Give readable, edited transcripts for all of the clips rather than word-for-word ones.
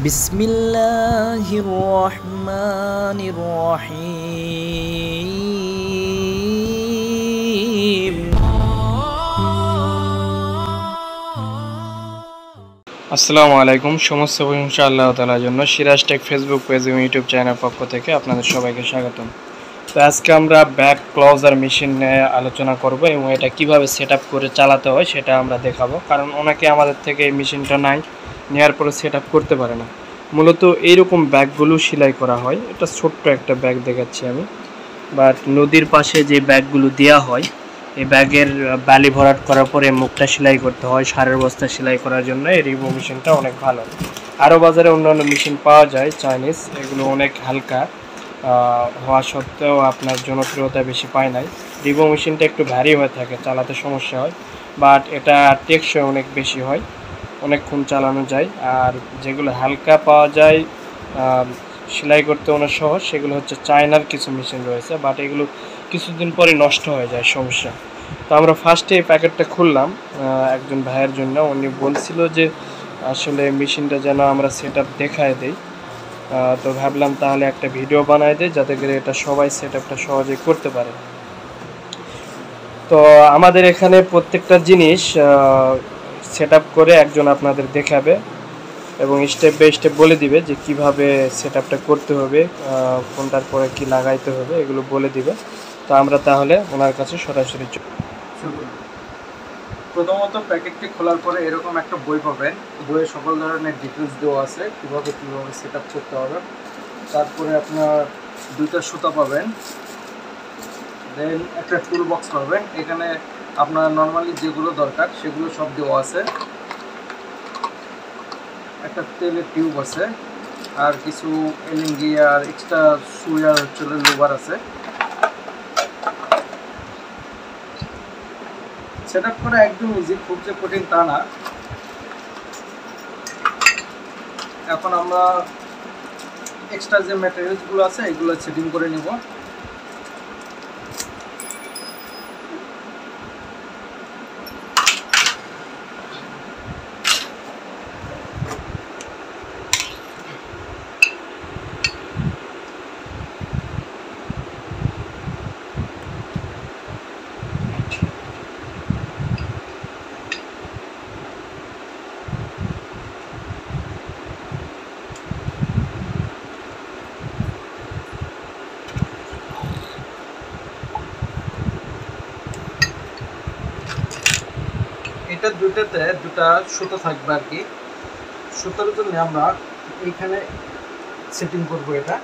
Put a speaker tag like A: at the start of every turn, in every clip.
A: বিসমিল্লাহির রহমানির রহিম।
B: আসসালামু আলাইকুম। সমস্ত প্রশংসা আল্লাহ তাআলার জন্য। সিরাজ টেক ফেসবুক পেজ এবং ইউটিউব চ্যানেল পক্ষ থেকে আপনাদের সবাইকে স্বাগতম। তো আজকে আমরা ব্যাক ক্লোজার মেশিন নিয়ে আলোচনা করব এবং এটা কিভাবে সেট আপ করে চালাতে হয় সেটা আমরা দেখাবো, কারণ অনেকে আমাদের থেকে এই মেশিনটা নাই, নেওয়ার পরে সেট আপ করতে পারে না। মূলত এইরকম ব্যাগগুলো সেলাই করা হয়। এটা ছোট্ট একটা ব্যাগ দেখাচ্ছি আমি, বাট নদীর পাশে যে ব্যাগগুলো দেওয়া হয়, এই ব্যাগের বালি ভরাট করার পরে মুখটা সেলাই করতে হয় সারের বস্তা সেলাই করার জন্য। এই রিবো মেশিনটা অনেক ভালো। আরও বাজারে অন্যান্য মেশিন পাওয়া যায় চাইনিজ, এগুলো অনেক হালকা হওয়া সত্ত্বেও আপনার জনপ্রিয়তা বেশি পায় নাই। রিবো মেশিনটা একটু ভারী হয়ে থাকে, চালাতে সমস্যা হয়, বাট এটা টেকসই অনেক বেশি হয়, অনেকক্ষণ চালানো যায়। আর যেগুলো হালকা পাওয়া যায়, সেলাই করতে অনেক সহজ, সেগুলো হচ্ছে চায়নার কিছু মেশিন রয়েছে, বাট এগুলো কিছুদিন পরে নষ্ট হয়ে যায়, সমস্যা। তো আমরা ফার্স্টে এই প্যাকেটটা খুললাম একজন ভাইয়ের জন্য। উনি বলছিল যে আসলে মেশিনটা যেন আমরা সেট আপ দেখায় দিই। তো ভাবলাম তাহলে একটা ভিডিও বানায় দিই, যাতে করে এটা সবাই সেট আপটা সহজেই করতে পারে। তো আমাদের এখানে প্রত্যেকটা জিনিস সেট আপ করে একজন আপনাদের দেখাবে এবং স্টেপ বাই স্টেপ বলে দিবে যে কিভাবে সেট আপটা করতে হবে, কোনটার পরে কি লাগাইতে হবে, এগুলো বলে দিবে। তো আমরা তাহলে ওনার কাছে সরাসরি
C: প্রথমত প্যাকেটটি খোলার পরে এরকম একটা বই পাবেন। বইয়ে সকল ধরনের ডিটেলস দেওয়া আছে কীভাবে সেট আপ করতে হবে। তারপরে আপনার দুইটা সুতা পাবেন, দেন একটা টুল বক্স পাবেন। এখানে আপনার নর্মালি যেগুলো দরকার সেগুলো সব দেওয়া আছে। একটা তেলের টিউব আছে, আর কিছু এলএনজি আর এক্সট্রা সুই আর লোভার আছে। সেট আপ করা একদম ইজি, খুব যে কঠিন তা না। এখন আমরা এক্সট্রা যে ম্যাটেরিয়ালসগুলো আছে এগুলো সেটিং করে নিব। এটা দুটাতে দুটা সুতো থাকবে আর কি। সুতোর জন্য আমরা এইখানে সেটিং করব। এটা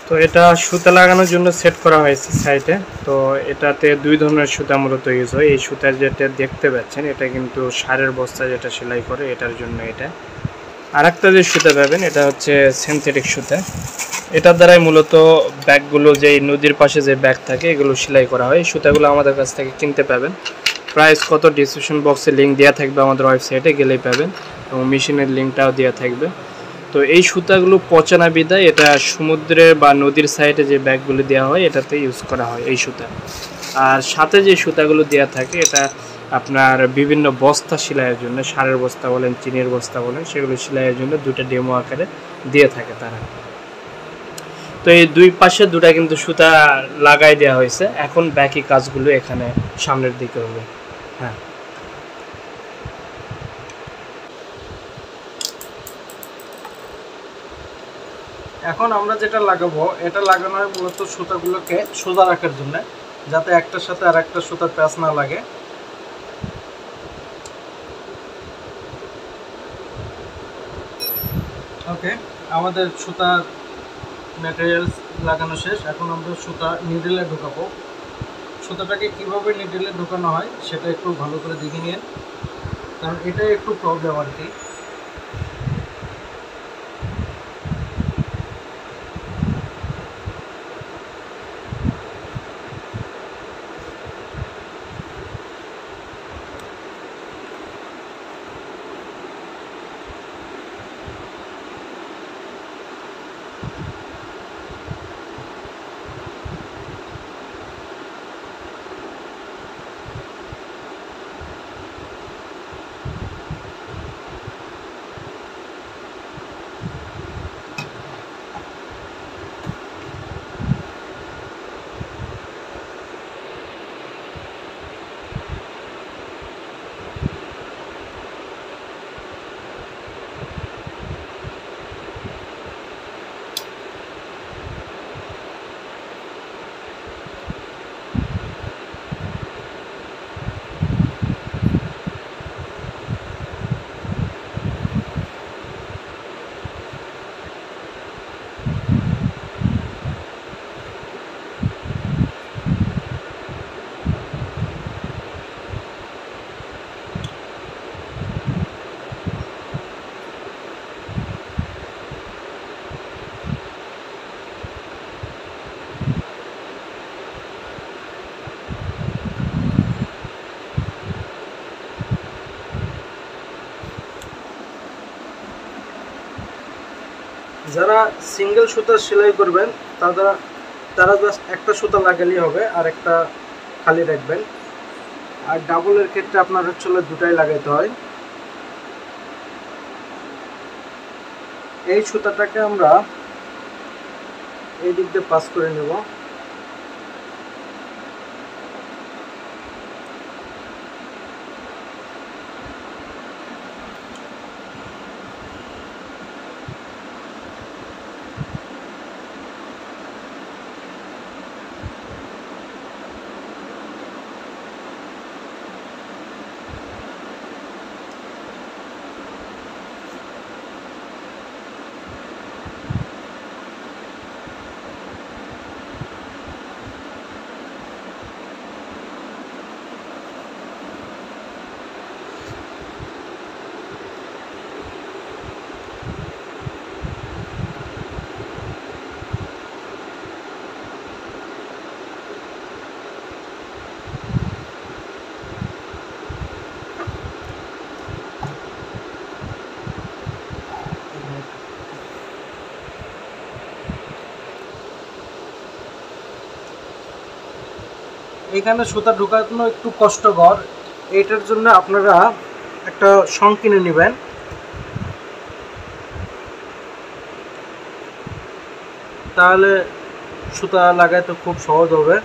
B: তো এটা সুতা লাগানোর জন্য সেট করা হয়েছে সাইডে। তো এটাতে দুই ধরনের সুতা মূলত ইউজ হয়। এই সুতার যেটা দেখতে পাচ্ছেন এটা কিন্তু সারের বস্তা যেটা সেলাই করে এটার জন্য এটা। আর একটা যে সুতা পাবেন এটা হচ্ছে সিনথেটিক সুতা। এটার দ্বারাই মূলত ব্যাগগুলো, যে নদীর পাশে যে ব্যাগ থাকে এগুলো সেলাই করা হয়। এই সুতাগুলো আমাদের কাছ থেকে কিনতে পাবেন। প্রাইস কত ডিসক্রিপশন বক্সে লিঙ্ক দেওয়া থাকবে, আমাদের ওয়েবসাইটে গেলেই পাবেন, এবং মেশিনের লিঙ্কটাও দেওয়া থাকবে। তো এই সুতাগুলো পচা না বিধায় এটা সমুদ্রে বা নদীর সাইডে যে ব্যাগগুলো দেওয়া হয় এটাতে ইউজ করা হয় এই সুতা। আর সাথে যে সুতাগুলো দেওয়া থাকে এটা আপনার বিভিন্ন বস্তা সেলাইয়ের জন্য, সারের বস্তা বলেন, চিনির বস্তা বলেন, সেগুলো সেলাইয়ের জন্য দুটো ডেমো আকারে দিয়ে থাকে তারা। তো এই দুই পাশে দুটা কিন্তু সুতা লাগাই দেওয়া হয়েছে। এখন বাকি কাজগুলো এখানে সামনের দিকে হবে। হ্যাঁ,
C: এখন আমরা যেটা লাগাবো, এটা লাগানো হয় মূলত সুতাগুলোকে সোজা রাখার জন্য, যাতে একটার সাথে আর একটা সুতার প্যাঁচ না লাগে। ওকে, আমাদের সুতার ম্যাটেরিয়ালস লাগানো শেষ। এখন আমরা সুতা নিডেলে ঢোকাবো। সুতাটাকে কিভাবে নিডেলে ঢোকানো হয় সেটা একটু ভালো করে দেখে নিন, কারণ এটাই একটু প্রবলেম আর কি। যারা সিঙ্গেল সুতার সেলাই করবেন তারা জাস্ট একটা সুতা লাগালেই হবে, আর একটা খালি রাখবেন। আর ডাবলের ক্ষেত্রে আপনার হচ্ছে দুটাই লাগাইতে হয়। এই সুতাটাকে আমরা এই দিক দিয়ে পাস করে নেব। এখানে সুতা ঢোকানো একটু কষ্টকর, এটার জন্য আপনারা একটা শং কিনে নেবেন। তাহলে সুতা লাগাইতে খুব সহজ হবে।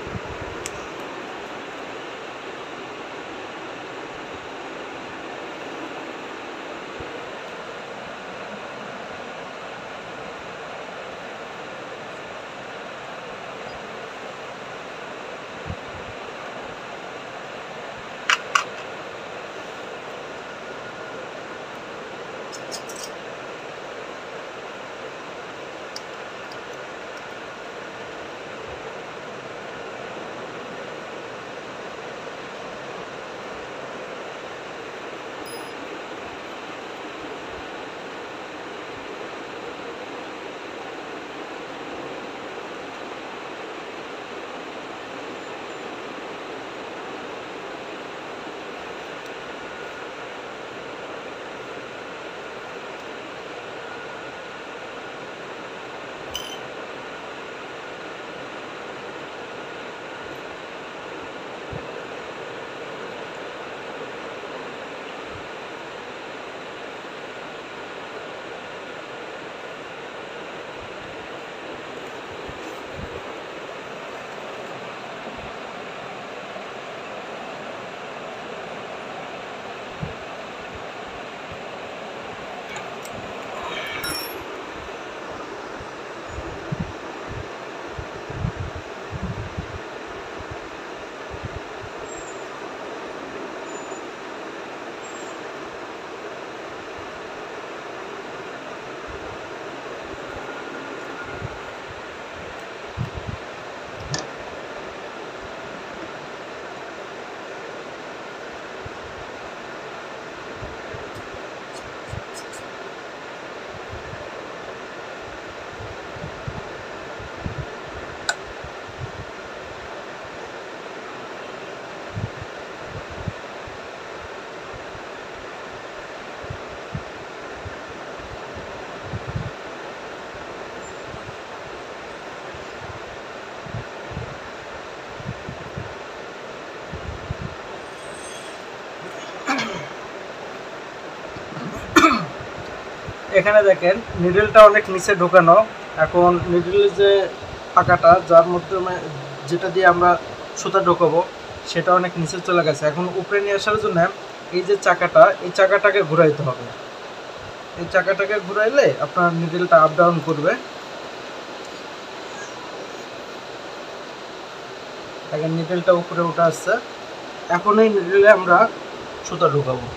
C: এখানে দেখেন নিডলটা অনেক নিচে ঢোকানো। এখন নিডলের যে ফাঁকাটা যার মাধ্যমে যেটা দিয়ে আমরা সুতা ঢোকাবো সেটা অনেক নিচে চলে গেছে। এখন উপরে নিয়ে আসার জন্য এই যে চাকাটা, এই চাকাটাকে ঘুরাইতে হবে। এই চাকাটাকে ঘুরাইলে আপনার নিডলটা আপ ডাউন করবে। এখন নিডলটা উপরে উঠে আসছে। এখন এই নিডলে আমরা সুতা ঢোকাবো।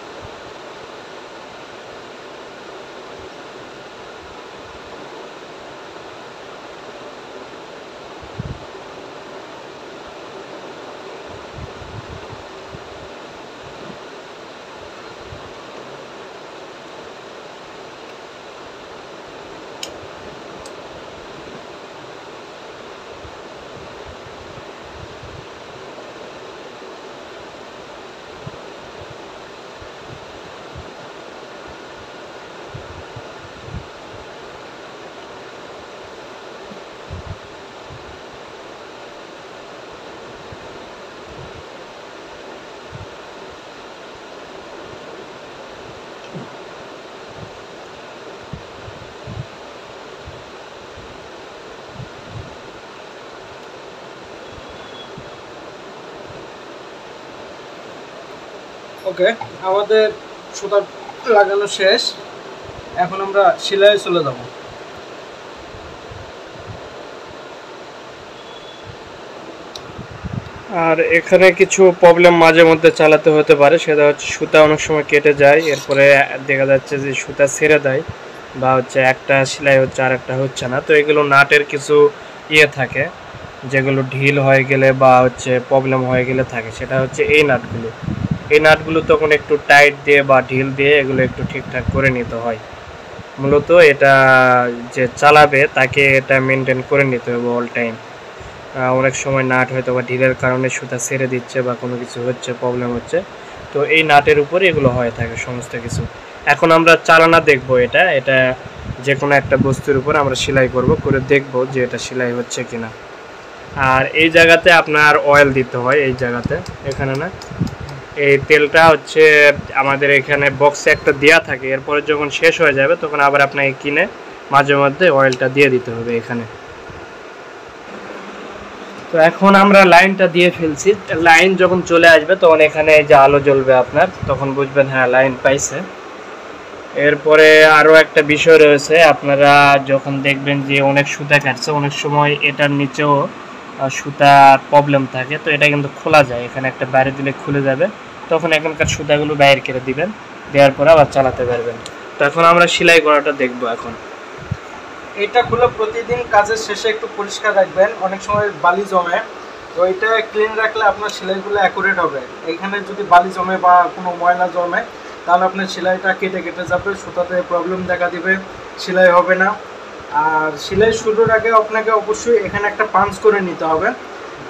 C: ওকে, আমাদের সুতা লাগানো শেষ। এখন আমরা সেলাই চলে যাব।
B: আর এখানে কিছু প্রবলেম মাঝে মধ্যে চালাতে হতে পারে, সেটা হচ্ছে সুতা অনেক সময় কেটে যায়, এরপরে দেখা যাচ্ছে যে সুতা ছেড়ে দেয়, বা হচ্ছে একটা সেলাই হচ্ছে আর একটা হচ্ছে না। তো এগুলো নাটের কিছু থাকে, যেগুলো ঢিল হয়ে গেলে বা হচ্ছে প্রবলেম হয়ে গেলে থাকে, সেটা হচ্ছে এই নাটগুলো। এই নাটগুলো তখন একটু টাইট দিয়ে বা ঢিল দিয়ে এগুলো একটু ঠিকঠাক করে নিতে হয়। মূলত এটা যে চালাবে তাকে এটা মেনটেন করে নিতে হবে অল টাইম। অনেক সময় নাট হয়তো বা ঢিলের কারণে সুতা ছেড়ে দিচ্ছে বা কোনো কিছু হচ্ছে, প্রবলেম হচ্ছে, তো এই নাটের উপরে এগুলো হয়ে থাকে সমস্ত কিছু। এখন আমরা চালানা দেখব, এটা যে কোনো একটা বস্তুর উপর আমরা সেলাই করব, করে দেখব যে এটা সেলাই হচ্ছে কিনা। আর এই জায়গাতে আপনার অয়েল দিতে হয়, এই জায়গাতে, এখানে না, এই তেলটা হচ্ছে আমাদের এখানে বক্সে একটা দেওয়া থাকে, এরপরে যখন শেষ হয়ে যাবে তখন আবার আপনাকে কিনে মাঝে মধ্যে অয়েলটা দিয়ে দিতে হবে এখানে। তো এখন আমরা লাইনটা দিয়ে ফেলছি। লাইন যখন চলে আসবে তখন এখানে এই যে আলো জ্বলবে আপনার, তখন বুঝবেন হ্যাঁ লাইন পাইছে। এরপরে আরও একটা বিষয় রয়েছে, আপনারা যখন দেখবেন যে অনেক সুতা কাটছে, অনেক সময় এটার নিচেও সুতার প্রবলেম থাকে, তো এটা কিন্তু খোলা যায়, এখানে একটা বাইরে দিলে খুলে যাবে, তখন এখানকার সুতাগুলো বাইরে করে দিবেন, দেওয়ার পরে আবার চালাতে পারবেন। তো এখন আমরা সেলাই করাটা দেখবো। এখন
C: এটা খুলে প্রতিদিন কাজের শেষে একটু পরিষ্কার রাখবেন, অনেক সময় বালি জমে, তো এটা ক্লিন রাখলে আপনার সেলাইগুলো অ্যাকুরেট হবে। এইখানে যদি বালি জমে বা কোনো ময়লা জমে তাহলে আপনার সেলাইটা কেটে কেটে যাবে, সুতাতে প্রবলেম দেখা দিবে, সেলাই হবে না। আর সেলাই শুরুর আগে আপনাকে অবশ্যই এখানে একটা পাঞ্চ করে নিতে হবে,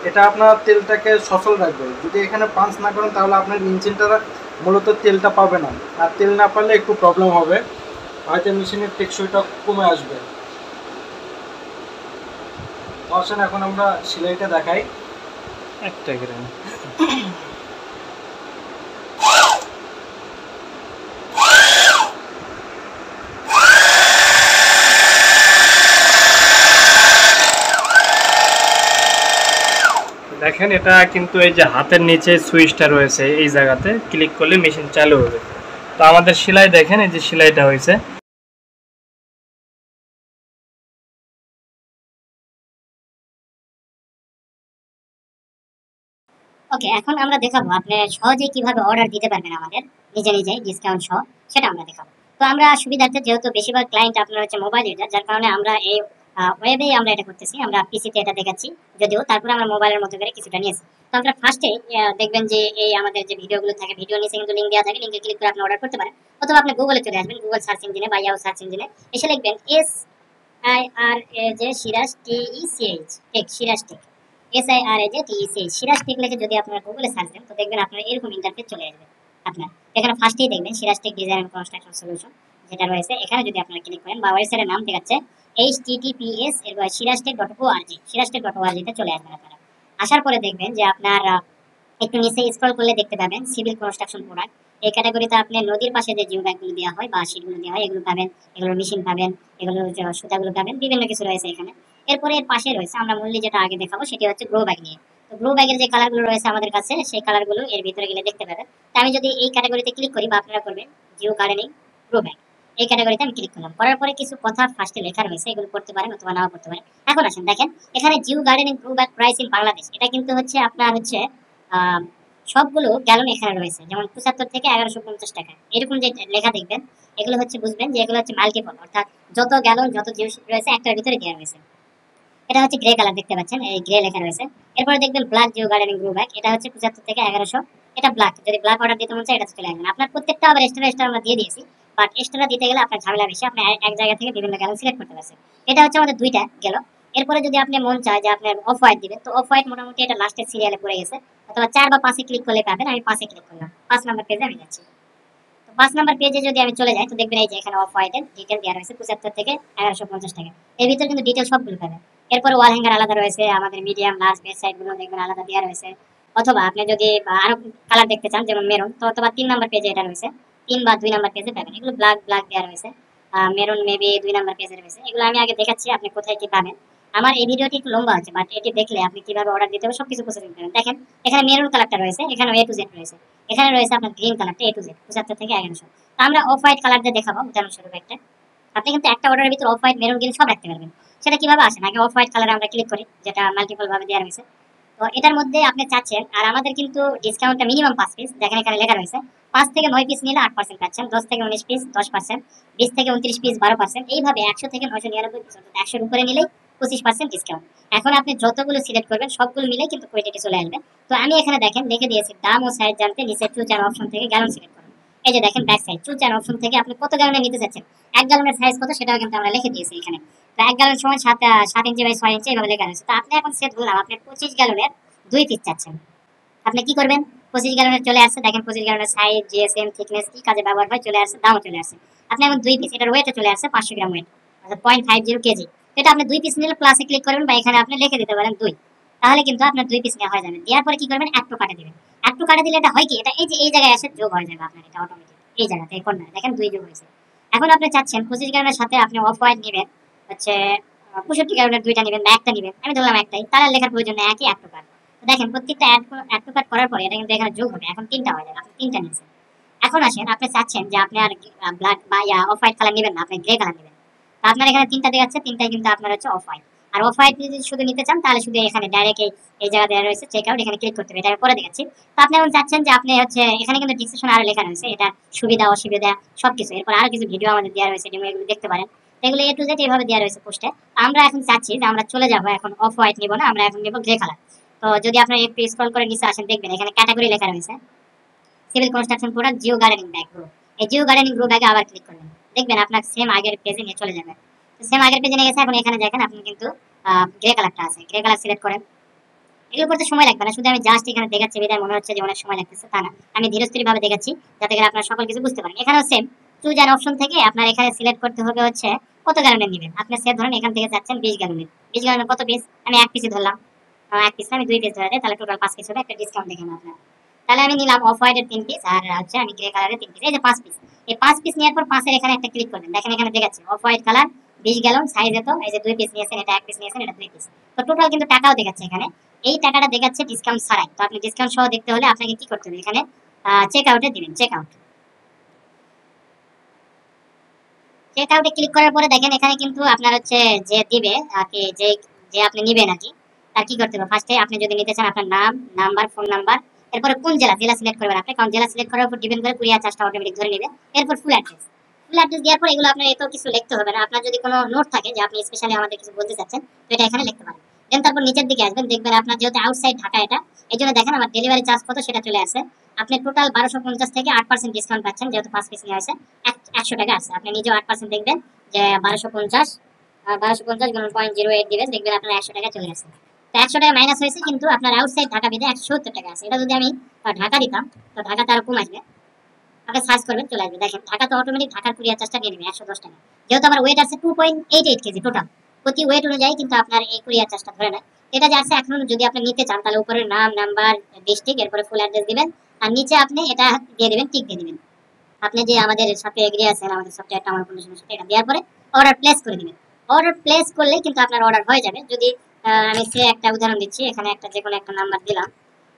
C: এটা আপনার তেলটাকে সচল রাখবে। যদি এখানে পাঞ্চ না করেন তাহলে আপনার ইঞ্জিনটা মূলত তেলটা পাবে না, আর তেল না পারলে একটু প্রবলেম হবে, হয়তো মেশিনের টেকসইটা কমে আসবে। আসেন এখন আমরা সেলাইটা দেখাই।
B: একটা গ্রাম দেখেন, এটা কিন্তু এই যে হাতের নিচে সুইচটা রয়েছে, এই জায়গাতে ক্লিক করলে মেশিন চালু হবে। তো আমাদের সেলাই দেখেন, এই যে সেলাইটা হয়েছে।
D: ওকে, এখন আমরা দেখাবো আপনি সহজেই কিভাবে অর্ডার দিতে পারবেন আমাদের নিজে নিজেই ডিসকাউন্ট সহ, সেটা আমরা দেখাবো। তো আমরা সুবিধার্থে, যেহেতু বেশিরভাগ ক্লায়েন্ট আপনার হচ্ছে মোবাইল ইউজার, যার কারণে আমরা এই ওয়েবেই আমরা এটা করতেছি, আমরা পিসিতে এটা দেখাচ্ছি যদিও, তারপরে আমরা মোবাইলের মতো করে কিছুটা নিয়েছি। তো আপনারা ফার্স্টে দেখবেন যে এই আমাদের যে ভিডিওগুলো থাকে, ভিডিও নিচে কিন্তু লিঙ্ক দেওয়া থাকে, লিঙ্কে ক্লিক করে আপনি অর্ডার করতে পারেন, অথবা আপনি গুগলে চলে আসবেন, গুগল সার্চ ইঞ্জিনে বা ইয়াহু সার্চ ইঞ্জিনে এসে লিখবেন SIRAJ Siraj TECH tech, Siraj tech, SIRAJ TECH Siraj tech লিখে যদি আপনারা গুগলে সার্চ দেন তো দেখবেন আপনার এরকম ইন্টারফেস চলে আসবে। আপনার এখানে ফার্স্টেই দেখবেন Siraj tech design and construction solution যেটা রয়েছে, এখানে যদি আপনারা ক্লিক করেন বা ওয়েবসাইটের নাম দেখাচ্ছে https এরপর siraztech.org, siraztech.org তে চলে আসবেন আপনারা। আসার পরে দেখবেন যে আপনার একটু নিচে স্ক্রল করলে দেখতে পাবেন সিভিল কনস্ট্রাকশন প্রোডাক্ট, এই ক্যাটাগরিতে আপনি নদীর পাশে যে জিও ব্যাগগুলো দেওয়া হয় বা শীটগুলো দেওয়া হয় এগুলো পাবেন, এগুলোর মেশিন পাবেন, এগুলোর যে সুতাগুলো পাবেন, বিভিন্ন কিছু রয়েছে এখানে। এরপরে এর পাশে রয়েছে আমরা মূল্য যেটা আগে দেখাবো সেটি হচ্ছে গ্রো ব্যাগ নিয়ে। তো গ্রো ব্যাগের যে কালারগুলো রয়েছে আমাদের কাছে সেই কালারগুলো এর ভিতরে গেলে দেখতে পাবেন। তো আমি যদি এই ক্যাটাগরিতে ক্লিক করি বা আপনারা করবেন জিও গার্ডেনিং গ্রো ব্যাগ, এই ক্যাটাগরিতে আমি ক্লিক করলাম। করার পরে কিছু কথা ফার্স্টে লেখা রয়েছে, এগুলো পড়তে পারেন অথবা নাও পড়তে পারেন। এখন আসেন দেখেন এখানে Jio gardening grow bag price in Bangladesh, এটা কিন্তু হচ্ছে আপনার হচ্ছে আহ, সবগুলো গ্যালন এখানে রয়েছে, যেমন 75 থেকে 1150 টাকা এরকম যে লেখা দেখবেন, এগুলো হচ্ছে বুঝবেন যে এগুলো হচ্ছে মাল্টিপল, অর্থাৎ যত গ্যালন যত জিও রয়েছে একটার ভিতরে দেওয়া রয়েছে। এটা হচ্ছে গ্রে কালার দেখতে পাচ্ছেন, এই গ্রে লেখা রয়েছে। এরপরে দেখবেন black Jio gardening grow bag, এটা হচ্ছে 75 থেকে 1100, এটা ব্ল্যাক। যদি ব্ল্যাক অর্ডার দিতে মন চায় এটা চলে আসবেন। আপনার প্রত্যেকটা আবার এক্সট্রা আমরা দিয়ে দিয়েছি, বাট এক্সট্রা দিতে গেলে আপনার ঝামেলা বেশি, আপনি এক জায়গা থেকে বিভিন্ন গ্যালন সিলেক্ট করতে পারছেন। এটা হচ্ছে আমাদের দুইটা গেল। এরপরে যদি আপনি মন চায় যে আপনার অফ হোয়াইট দিবেন, তো অফ হোয়াইট মোটামুটি এটা লাস্টের সিরিয়ালে পড়ে গেছে, অথবা 4 বা 5 ক্লিক করলে পাবেন। আমি 5 ক্লিক করলাম, 5 নাম্বার পেজে আমি যাচ্ছি। তো 5 নাম্বার পেজে যদি আমি চলে যাই তো দেখবেন এই যে এখানে অফ হোয়াইটের ডিটেল দেওয়া রয়েছে 75 থেকে 1150 টাকা। এর ভিতরে কিন্তু ডিটেল সবগুলো পাবেন। এরপরে ওয়াল হ্যাঙ্গার আলাদা রয়েছে, আমাদের মিডিয়াম লার্জ বেস সাইড গুলো দেখবেন আলাদা দেওয়া রয়েছে। অথবা আপনি যদি আরো কালার দেখতে চান যেমন মেরুন, তো অথবা 3 নাম্বার পেজে এটা রয়েছে, 3 বা 2 নাম্বার পেজে পাবেন। এগুলো ব্ল্যাক ব্ল্যাক দেওয়া রয়েছে, মেরুন মেবি 2 নাম্বার পেজে রয়েছে। এগুলো আমি আগে দেখাচ্ছি আপনি কোথায় কি পাবেন। আমার এই ভিডিওটি একটু লম্বা আছে, বাট এটি দেখলে আপনি কিভাবে অর্ডার দিতে হবে সবকিছু প্রসেসিং পাবেন। দেখেন এখানে মেরুন কালারটা রয়েছে, এখানে এ টু জেড রয়েছে, এখানে রয়েছে আপনার গ্রিন কালারটা এ টু জেড 75 থেকে 1100। তো আমরা অফ হোয়াইট কালার দিয়ে দেখাবো উদাহরণস্বরূপ একটা। আপনি কিন্তু একটা অর্ডারের ভিতর অফ হোয়াইট মেরুন গ্রিন সব রাখতে পারবেন। সেটা কিভাবে আসেন, আগে অফ হোয়াইট কালারে আমরা ক্লিক করি, যেটা মাল্টিপল ভাবে দেওয়া রয়েছে। তো এটার মধ্যে আপনি চাচ্ছেন, আর আমাদের কিন্তু ডিসকাউন্টটা মিনিমাম 5 পিস, দেখেন এখানে লেখা রয়েছে 5 থেকে 9 পিস নিলে 8% পাচ্ছেন, 10 থেকে 19 পিস 10%, 20 থেকে 29 পিস 12%, এইভাবে 100 থেকে 999 পিস অর্থাৎ 100 এর উপরে নিলেই 25% ডিসকাউন্ট। এখন আপনি যতগুলো সিলেক্ট করবেন সবগুলো মিলে কিন্তু কোয়ান্টিটি চলে আসবে। তো আমি এখানে দেখেন লিখে দিয়েছি দাম ও সাইজ জানতে নিচে চুজ এন্ড অপশন থেকে গ্যালন সিলেক্ট করুন। এই যে দেখেন back side choose and option থেকে আপনি কত গ্যালনের নিতে চাচ্ছেন, 1 গ্যালনের সাইজ কত সেটাও কিন্তু আমরা লিখে দিয়েছি এখানে। তো 1 গ্যালন সমান 7 ইঞ্চি বাই 6 ইঞ্চি এভাবে লেখা রয়েছে। তো আপনি এখন সেট বললাম আপনি 25 গ্যালনের 2 পিস চাচ্ছেন, আপনি কি করবেন, 25 গ্যালনের চলে আসছে, দেখেন 25 গ্যালনের সাইজ জিএসএম থিকনেস কি কাজে ব্যবহার হয় চলে আসছে, দামও চলে আসছে। আপনি এখন 2 পিস, এটার ওয়েটে চলে আসছে 500 গ্রাম ওয়েট, অর্থাৎ 0.50 কেজি। এটা আপনি 2 পিস নিলে প্লাসে ক্লিক করবেন বা এখানে আপনি লিখে দিতে পারেন 2, তাহলে কিন্তু আপনার 2 পিস নেওয়া হয়ে যাবে। দেওয়ার পরে কি করবেন, একটু কাটে দিবেন। একটু কাটে দিলে এটা হয় কি, এটা এই যে এই জায়গায় এসে যোগ হয়ে যাবে আপনার, এটা অটোমেটিক এই জায়গাতে এই কর্নারে দেখেন 2 যোগ হয়েছে। এখন আপনি চাচ্ছেন 25 গ্রামের সাথে আপনি অফ হোয়াইট নেবেন হচ্ছে 65 গ্রামের 2টা নেবেন বা একটা নেবেন, আমি ধরলাম একটাই, তাহলে লেখার প্রয়োজন নেই, একই একটু কাট। দেখেন প্রত্যেকটা অ্যাড টু কাট করার পরে এটা কিন্তু এখানে যোগ হবে, এখন 3টা হয়ে যাবে, আপনি 3টা নিয়েছেন। এখন আসেন আপনি চাচ্ছেন যে আপনি আর ব্ল্যাক বা অফ হোয়াইট কালার নেবেন না, আপনি গ্রে কালার নেবেন। তো আপনার এখানে 3টা দেখাচ্ছে, 3টাই কিন্তু আপনার হচ্ছে অফ হোয়াইট। আর অফ হোয়াইট যদি শুধু নিতে চান তাহলে শুধু এখানে ডাইরেক্ট এই জায়গা দেওয়া রয়েছে চেক আউট, এখানে ক্লিক করতে হবে, এটা আমি পরে দেখাচ্ছি। তো আপনি এখন চাচ্ছেন যে আপনি হচ্ছে এখানে কিন্তু ডিসক্রিপশন আরো লেখা রয়েছে এটা সুবিধা অসুবিধা সবকিছু, এরপর আরো কিছু ভিডিও আমাদের দেওয়া রয়েছে ডেমো, এগুলো দেখতে পারেন। এগুলো এ টু জেড এইভাবে দেওয়া রয়েছে পোস্টে। আমরা এখন চাচ্ছি যে আমরা চলে যাব এখন অফ হোয়াইট নিব না, আমরা এখন নেব গ্রে কালার। তো যদি আপনি একটু স্ক্রল করে নিচে আসেন দেখবেন এখানে ক্যাটাগরি লেখা রয়েছে civil construction product Jio gardening bag grow. এই জিও গার্ডেনিং গ্রো ব্যাগে আবার ক্লিক করবেন, দেখবেন আপনার সেম আগের পেজে নিয়ে চলে যাবে। তো সেম আগের পেজে নিয়ে গেছে, এখন এখানে দেখেন আপনি কিন্তু গ্রে কালারটা আছে, গ্রে কালার সিলেক্ট করেন। এগুলো করতে সময় লাগবে না, শুধু আমি জাস্ট এখানে দেখাচ্ছি বিধায় মনে হচ্ছে যে অনেক সময় লাগতেছে, তা না, আমি ধীরস্থির ভাবে দেখাচ্ছি যাতে করে আপনারা সকল কিছু বুঝতে পারেন। এখানেও সেম চুজ অ্যান অপশন থেকে আপনার এখানে সিলেক্ট করতে হবে হচ্ছে কত গ্যালনের নেবেন। আপনি সেট ধরেন এখান থেকে চাচ্ছেন 20 গ্যালনের, 20 গ্যালনের কত পিস, আমি 1 পিসই ধরলাম, 1 পিস আমি 2 পিস ধরে দেই, তাহলে টোটাল 5 পিস হবে, একটা ডিসকাউন্ট দেখেন আপনার। তাহলে আমি নিলাম অফ হোয়াইটের 3 পিস আর হচ্ছে আমি গ্রে কালারের 3 পিস, এই যে 5 পিস। এই 5 পিস নেওয়ার পর 5 এর এখানে একটা ক্লিক করবেন, দেখেন এখানে দেখাচ্ছে off white colour 20 gallon size এত, এই যে 2 পিস নিয়েছেন, এটা 1 পিস নিয়েছেন, এটা 2 পিস। তো টোটাল কিন্তু টাকাও দেখাচ্ছে এখানে, এই টাকাটা দেখাচ্ছে ডিসকাউন্ট ছাড়াই। তো আপনি ডিসকাউন্ট সহ দেখতে হলে আপনাকে কি করতে হবে, এখানে চেক আউটে দিবেন, চেক আউট। চেক আউটে ক্লিক করার পরে দেখেন এখানে কিন্তু আপনার হচ্ছে যে দিবে কি যে যে আপনি নেবেন আর কি, তার কি করতে হবে, ফার্স্টে আপনি যদি নিতে চান আপনার নাম, নাম্বার, ফোন নাম্বার, এরপরে কোন জেলা, জেলা সিলেক্ট করবেন আপনি, কারণ জেলা সিলেক্ট করার উপর ডিপেন্ড করে কুরিয়ার চার্জটা অটোমেটিক ধরে নেবে। এরপর ফুল অ্যাড্রেস, ফুল অ্যাড্রেস দেওয়ার পর এগুলো আপনার এত কিছু লিখতে হবে না, আপনার যদি কোনো নোট থাকে যে আপনি স্পেশালি আমাদের কিছু বলতে চাচ্ছেন তো এটা এখানে লিখতে পারেন। দেন তারপর নিচের দিকে আসবেন, দেখবেন আপনার যেহেতু আউটসাইড ঢাকা এটা, এই জন্য দেখেন আমার ডেলিভারি চার্জ কত সেটা চলে আসে। আপনি টোটাল 1250 থেকে 8% ডিসকাউন্ট পাচ্ছেন, যেহেতু 5 পিস নিয়ে আসে 100 টাকা আসছে, আপনি নিজেও 8% দেখবেন যে 1250 গুণন 0.08 দিবেন, দেখবেন আপনার 100 টাকা চলে আসে। তো 100 টাকা মাইনাস হয়েছে, কিন্তু আপনার আউটসাইড ঢাকা বিদে 170 টাকা আছে। এটা যদি আমি ঢাকা দিতাম তো ঢাকাতে আরো কম আসবে, আপনি সার্চ করবেন চলে আসবে। দেখেন ঢাকা তো অটোমেটিক ঢাকার কুরিয়ার চার্জটা নিয়ে নেবে 110 টাকা, যেহেতু আমার ওয়েট আছে 2.88 কেজি টোটাল, প্রতি ওয়েট অনুযায়ী কিন্তু আপনার এই কুরিয়ার চার্জটা ধরে নেয়। এটা যে আছে এখন যদি আপনি নিতে চান তাহলে উপরে নাম, নাম্বার, ডিস্ট্রিক্ট, এরপরে ফুল অ্যাড্রেস দিবেন, আর নিচে আপনি এটা দিয়ে দিবেন, টিক দিয়ে দিবেন। আপনি যে আমাদের সাথে এগ্রি আছেন আমাদের সফটওয়্যার টার্ম কন্ডিশনের সাথে, এটা দেওয়ার পরে অর্ডার প্লেস করে দিবেন। অর্ডার প্লেস করলেই কিন্তু আপনার অর্ডার হয়ে যাবে। যদি আমি সে একটা উদাহরণ দিচ্ছি, এখানে একটা যে কোনো একটা নাম্বার দিলাম,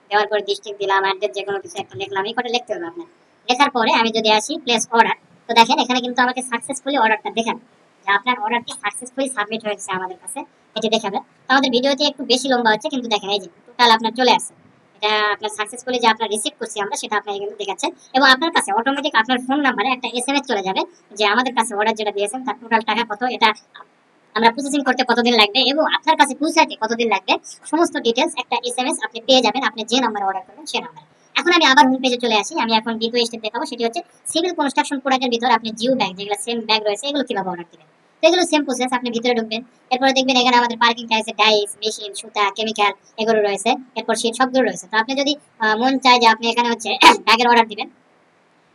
D: দেওয়ার পরে ডিস্ট্রিক্ট দিলাম, অ্যাড্রেস যে কোনো কিছু একটা লিখলাম, এই কটা লিখতে হবে আপনার। লেখার পরে আমি যদি আসি প্লেস অর্ডার, তো দেখেন এখানে কিন্তু আমাকে সাকসেসফুলি অর্ডারটা দেখাবে যে আপনার অর্ডারটি সাকসেসফুলি সাবমিট হয়েছে আমাদের কাছে, এটি দেখাবে। তো আমাদের ভিডিওতে একটু বেশি লম্বা হচ্ছে, কিন্তু দেখেন এই যে টোটাল আপনার চলে আসছে, এটা আপনার সাকসেসফুলি যে আপনার রিসিভ করছি আমরা সেটা আপনাকে কিন্তু দেখাচ্ছে। এবং আপনার কাছে অটোমেটিক আপনার ফোন নাম্বারে একটা এসএমএস চলে যাবে যে আমাদের কাছে অর্ডার যেটা দিয়েছেন তার টোটাল টাকা কত, এটা আমরা প্রসেসিং করতে কতদিন লাগবে এবং আপনার কাছে পৌঁছাতে কতদিন লাগবে, সমস্ত ডিটেলস একটা এসএমএস আপনি পেয়ে যাবেন আপনি যে নাম্বারে অর্ডার করবেন সেই নাম্বারে। এখন আমি আবার হোম পেজে চলে আসি, আমি এখন দ্বিতীয় স্টেপ দেখাবো, সেটি হচ্ছে সিভিল কনস্ট্রাকশন প্রোডাক্টের ভিতর আপনি জিও ব্যাগ যেগুলো সেম ব্যাগ রয়েছে এগুলো কিভাবে অর্ডার দিবেন। তো এগুলো সেম প্রসেস, আপনি ভিতরে ঢুকবেন, এরপরে দেখবেন এখানে আমাদের পার্কিং টাইলসে ডাইস, মেশিন, সুতা, কেমিক্যাল এগুলো রয়েছে, এরপর শীট সবগুলো রয়েছে। তো আপনি যদি মন চায় যে আপনি এখানে হচ্ছে ব্যাগের অর্ডার দিবেন,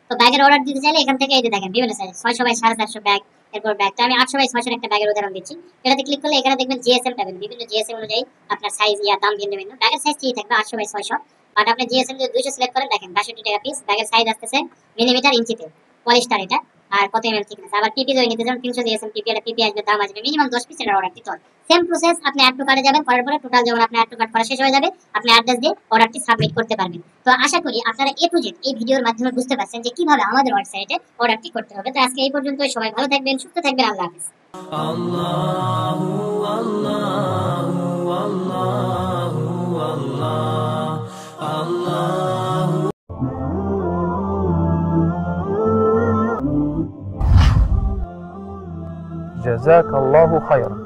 D: তো ব্যাগের অর্ডার দিতে চাইলে এখান থেকে এই যে দেখেন বিভিন্ন সাইজ 600 বাই 450 ব্যাগ, এরপর ব্যাগটা আমি 800 বাই 600 একটা ব্যাগের উদাহরণ দিচ্ছি। এটাতে ক্লিক করলে এখানে দেখবেন জিএসএম পাবেন, বিভিন্ন জিএসএম অনুযায়ী আপনার সাইজ ইয়া দাম ভিন্ন ভিন্ন। ব্যাগের সাইজ ঠিক থাকবে 800 বাই 600, বাট আপনি জিএসএম যদি 200 সিলেক্ট করেন দেখেন 62 টাকা পিস। ব্যাগের সাইজ আসতেছে মিলিমিটার ইঞ্চিতে, পলিস্টার এটা, আর কত এমএম থিকনেস। আবার পিপি যদি নিতে চান 300 জিএসএম পিপি, এটা পিপি আসবে, দাম আসবে মিনিমাম 10 পিস, এটা অর্ডার দিতে হবে। সেম প্রসেস, আপনি অ্যাড টু কার্টে যাবেন, করার পরে টোটাল যখন আপনি অ্যাড টু কার্ট করা শেষ হয়ে যাবে আপনি অ্যাড্রেস দিয়ে অর্ডারটি সাবমিট করতে পারবেন। তো আশা করি আপনারা এ টু জেড এই ভিডিওর মাধ্যমে বুঝতে পারছেন যে কিভাবে আমাদের ওয়েবসাইটে অর্ডারটি করতে হবে। তো আজকে এই পর্যন্তই, সবাই ভালো থাকবেন, সুস্থ থাকবেন, আল্লাহ হাফেজ।
A: Allahu Allahu Allahu Allah
C: جزاك الله خيرا.